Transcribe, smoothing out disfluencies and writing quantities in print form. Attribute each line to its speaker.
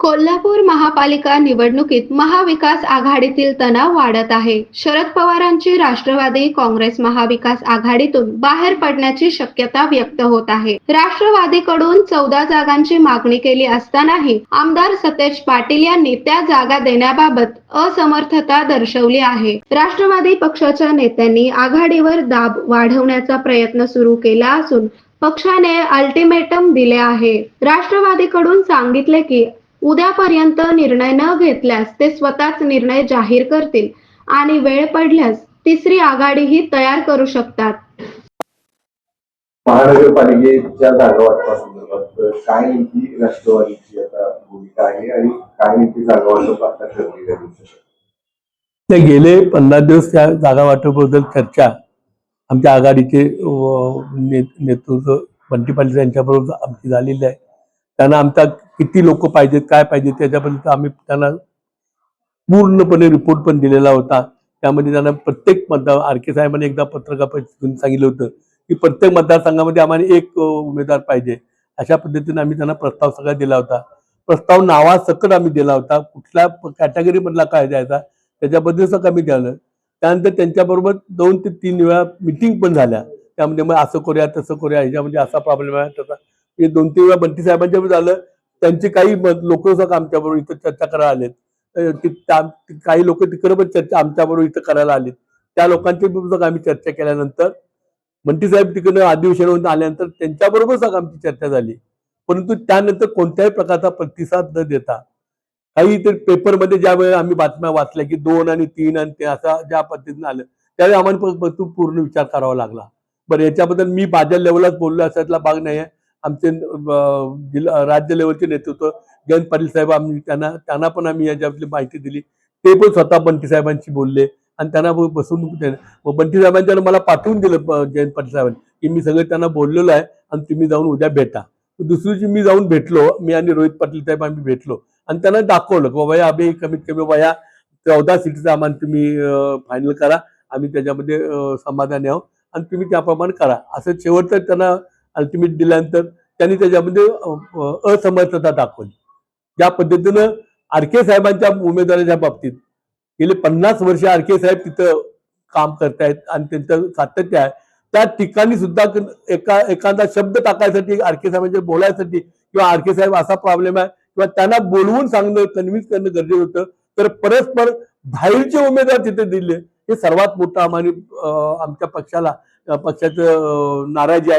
Speaker 1: कोल्हापूर महापालिका निवडणुकीत महाविकास आघाडीतील तणाव वाढत आहे. शरद पवारांची राष्ट्रवादी काँग्रेस महाविकास आघाडीतून बाहेर पडण्याची शक्यता व्यक्त होत आहे. राष्ट्रवादीकडून 14 जागांची मागणी केली असतानाही आमदार सतेज पाटील यांनी त्या जागा देण्याबाबत असमर्थता दर्शवली आहे. राष्ट्रवादी पक्षाच्या नेत्यांनी आघाडीवर दाब वाढवण्याचा प्रयत्न सुरू केला असून पक्षाने अल्टिमेटम दिले आहे. राष्ट्रवादीकडून सांगितले की उद्यापर्यंत निर्णय न घेतल्यास ते स्वतःच निर्णय जाहीर करतील आणि वेळ पडल्यास तिसरी आघाडीही तयार करू शकतात.
Speaker 2: महानगरपालिकेच्या जागा वाटपासंदर्भात काय नेमकी राष्ट्रवादीची आता भूमिका आहे आणि काय नेमकी जागा वाटप आता ठरली आहे?
Speaker 3: गेले 15 दिवस त्या जागा वाटपाबद्दल चर्चा आमच्या आघाडीचे नेतृत्व बंटी पाटील यांच्याबरोबर आमची झालेली आहे. त्यांना आमचा किती लोक पाहिजेत, काय पाहिजे त्याच्याबद्दल आम्ही त्यांना पूर्णपणे रिपोर्ट पण दिलेला होता. त्यामध्ये त्यांना प्रत्येक मतदार आर.के. साहेबांनी एकदा पत्रकार परिषदेतून सांगितलं होतं की प्रत्येक मतदारसंघामध्ये आम्हाला एक उमेदवार पाहिजे. अशा पद्धतीने आम्ही त्यांना प्रस्ताव सगळा दिला होता. प्रस्ताव नावासकट आम्ही दिला होता. कुठल्या कॅटेगरी मधला काय द्यायचा त्याच्याबद्दल सगळं आम्ही दिलं. त्यानंतर त्यांच्याबरोबर 2 ते 3 वेळा मिटिंग पण झाल्या. त्यामध्ये मग असं करूया तसं करूया, ह्याच्यामध्ये असा प्रॉब्लेम आहे तसा. हे 2-3 वेळा बंटी साहेबांच्या झालं. त्यांचे काही लोक आमच्याबरोबर इथं चर्चा करायला आलेत. काही लोक तिकडे पण चर्चा आमच्याबरोबर इथं करायला आलेत. त्या लोकांच्या बरोबर आम्ही चर्चा केल्यानंतर बंटी साहेब तिकडे अधिवेशनावरून आल्यानंतर त्यांच्याबरोबर सगळं आमची चर्चा झाली. परंतु त्यानंतर कोणत्याही प्रकारचा प्रतिसाद न देता काही ते पेपरमध्ये ज्या वेळेला आम्ही बातम्या वाचल्या की 2 आणि 3 आणि ते असं ज्या पद्धतीने आलं त्यावेळी आम्हाला पूर्ण विचार करावा लागला. बरं, याच्याबद्दल मी माझ्या लेवललाच बोललो असायला भाग नाही आहे. आमचे राज्य लेवलचे नेतृत्व जयंत पाटील साहेब आम्ही त्यांना पण आम्ही याच्याबद्दल माहिती दिली. ते पण स्वतः बंटी साहेबांशी बोलले आणि त्यांना बसून बंटी साहेबांच्या मला पाठवून दिलं जयंत पाटील साहेबांनी की मी सगळं त्यांना बोललेलो आहे आणि तुम्ही जाऊन उद्या भेटा. दुसऱ्या दिवशी मी जाऊन भेटलो. मी आणि रोहित पाटील साहेब आम्ही भेटलो आणि त्यांना दाखवलं की बाबा आम्ही कमीत कमी बाबा या 14 सीटचा आम्हाला तुम्ही फायनल करा, आम्ही त्याच्यामध्ये समाधानी आहोत आणि तुम्ही त्याप्रमाणे करा. असं शेवटचं त्यांना अल्टिमेट दिल्यानंतर त्यांनी त्याच्यामध्ये असमर्थता दाखवली. ज्या पद्धतीनं आर.के. साहेबांच्या उमेदवाराच्या बाबतीत गेले 50 वर्ष आर.के. साहेब तिथं काम करतायत आणि त्यांचं सातत्य आहे. त्या ठिकाणी सुद्धा एखादा शब्द टाकायसाठी आर.के. साहेबांच्या बोलायसाठी किंवा आर.के. साहेब असा प्रॉब्लेम आहे किंवा त्यांना बोलवून सांगणं कन्व्हिन्स करणं गरजेचं होतं. तर परस्पर बाहेरचे उमेदवार तिथे दिले. हे सर्वात मोठं आम्हाला आमच्या पक्षाचं नाराजी आहे.